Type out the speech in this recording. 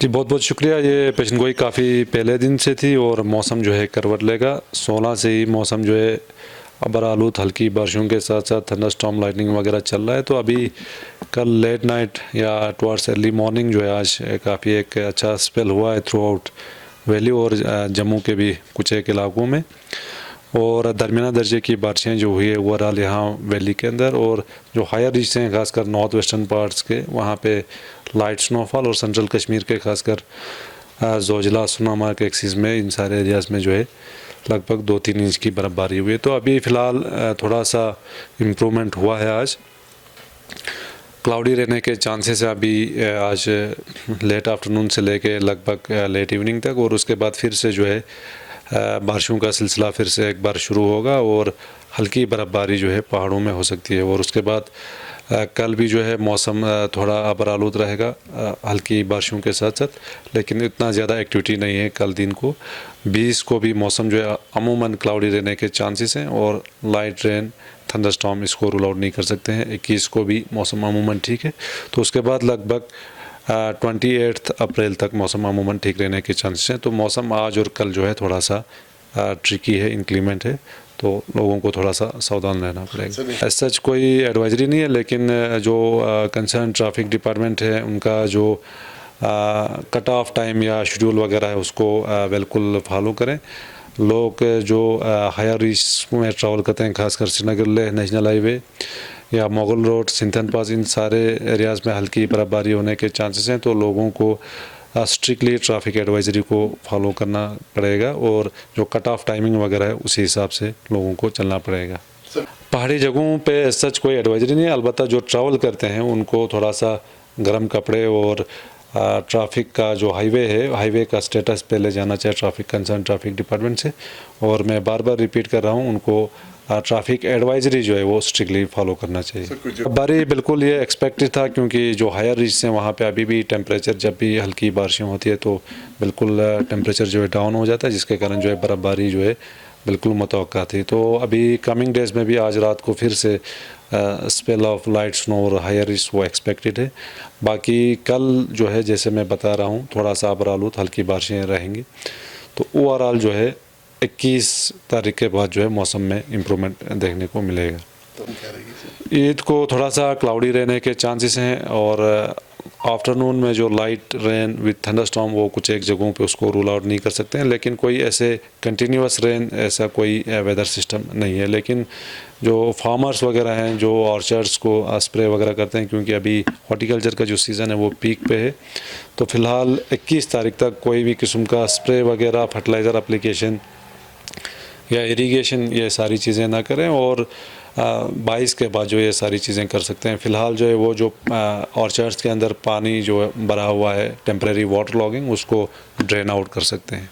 जी बहुत बहुत शुक्रिया। ये पेशन गोई काफ़ी पहले दिन से थी और मौसम जो है करवट लेगा। 16 से ही मौसम जो है अबर आलूद हल्की बारिशों के साथ साथ थंडरस्टॉर्म लाइटनिंग वगैरह चल रहा है। तो अभी कल लेट नाइट या टुवर्ड्स अर्ली मॉर्निंग जो है आज काफ़ी एक अच्छा स्पेल हुआ है थ्रू आउट वैली और जम्मू के भी कुछ एक इलाकों में, और दरमियाना दर्जे की बारिशें जो हुई है ओवरऑल यहाँ वैली के अंदर, और जो हायर रीच हैं खासकर नॉर्थ वेस्टर्न पार्ट्स के वहाँ पे लाइट स्नोफॉल, और सेंट्रल कश्मीर के खासकर जोजिला सोनामार्ग एक्सिस में इन सारे एरियाज़ में जो है लगभग 2-3 इंच की बर्फ़बारी हुई है। तो अभी फ़िलहाल थोड़ा सा इम्प्रूवमेंट हुआ है। आज क्लाउडी रहने के चांसेस है अभी आज लेट आफ्टरनून से लेके लगभग लेट इवनिंग तक, और उसके बाद फिर से जो है बारिशों का सिलसिला फिर से एक बार शुरू होगा और हल्की बर्फ़बारी जो है पहाड़ों में हो सकती है। और उसके बाद कल भी जो है मौसम थोड़ा अबर आलूद रहेगा हल्की बारिशों के साथ साथ, लेकिन इतना ज़्यादा एक्टिविटी नहीं है कल दिन को। 20 को भी मौसम जो है अमूमन क्लाउडी रहने के चांसेस हैं और लाइट रेन थंडरस्टॉर्म इसको रूल आउट नहीं कर सकते हैं। 21 को भी मौसम अमूमन ठीक है। तो उसके बाद लगभग 28 अप्रैल तक मौसम अमूमन ठीक रहने के चांसेस हैं। तो मौसम आज और कल जो है थोड़ा सा ट्रिकी है, इंक्लीमेंट है, तो लोगों को थोड़ा सा सावधान रहना पड़ेगा। ऐसा सच कोई एडवाइजरी नहीं है, लेकिन जो कंसर्न ट्रैफिक डिपार्टमेंट है उनका जो कट ऑफ टाइम या शेड्यूल वगैरह है उसको बिल्कुल फॉलो करें। लोग जो हायर रीच में ट्रैवल करते हैं खासकर श्रीनगर लेह नेशनल हाईवे या मुगल रोड सिंथन पास, इन सारे एरियाज़ में हल्की बर्फ़बारी होने के चांसेस हैं। तो लोगों को स्ट्रिक्टली ट्रैफिक एडवाइजरी को फॉलो करना पड़ेगा और जो कट ऑफ टाइमिंग वगैरह है उसी हिसाब से लोगों को चलना पड़ेगा। पहाड़ी जगहों पे सच कोई एडवाइजरी नहीं है, अलबत्ता जो ट्रैवल करते हैं उनको थोड़ा सा गर्म कपड़े और ट्रैफिक का जो हाईवे है हाईवे का स्टेटस पहले जाना चाहिए ट्रैफिक कंसर्न ट्रैफिक डिपार्टमेंट से। और मैं बार बार रिपीट कर रहा हूँ, उनको ट्रैफिक एडवाइजरी जो है वो स्ट्रिक्टली फॉलो करना चाहिए। बारिश बिल्कुल ये एक्सपेक्टेड था, क्योंकि जो हायर रीच हैं वहाँ पे अभी भी टेम्परेचर जब भी हल्की बारिशें होती है तो बिल्कुल टेम्परेचर जो है डाउन हो जाता है, जिसके कारण जो है बर्फ़बारी जो है बिल्कुल मुतवक्का थी। तो अभी कमिंग डेज़ में भी आज रात को फिर से स्पेल ऑफ लाइट स्नो और हायर रीच वो एक्सपेक्टेड है। बाकी कल जो है जैसे मैं बता रहा हूँ थोड़ा सा अबर आलूद हल्की बारिशें रहेंगी। तो ओवरऑल जो है 21 तारीख के बाद जो है मौसम में इम्प्रूवमेंट देखने को मिलेगा। ईद को थोड़ा सा क्लाउडी रहने के चांसेस हैं, और आफ्टरनून में जो लाइट रेन विद थंडरस्टॉर्म वो कुछ एक जगहों पे उसको रूल आउट नहीं कर सकते हैं, लेकिन कोई ऐसे कंटिन्यूस रेन ऐसा कोई वेदर सिस्टम नहीं है। लेकिन जो फार्मर्स वगैरह हैं जो ऑर्चर्ड्स को स्प्रे वगैरह करते हैं, क्योंकि अभी हॉर्टिकल्चर का जो सीज़न है वो पीक पे है, तो फ़िलहाल 21 तारीख तक कोई भी किस्म का स्प्रे वगैरह फर्टिलाइज़र एप्लीकेशन या इरिगेशन ये सारी चीज़ें ना करें, और 22 के बाद जो ये सारी चीज़ें कर सकते हैं। फ़िलहाल जो है वो जो ऑर्चर्ड्स के अंदर पानी जो भरा हुआ है टेम्परेरी वाटर लॉगिंग उसको ड्रेन आउट कर सकते हैं।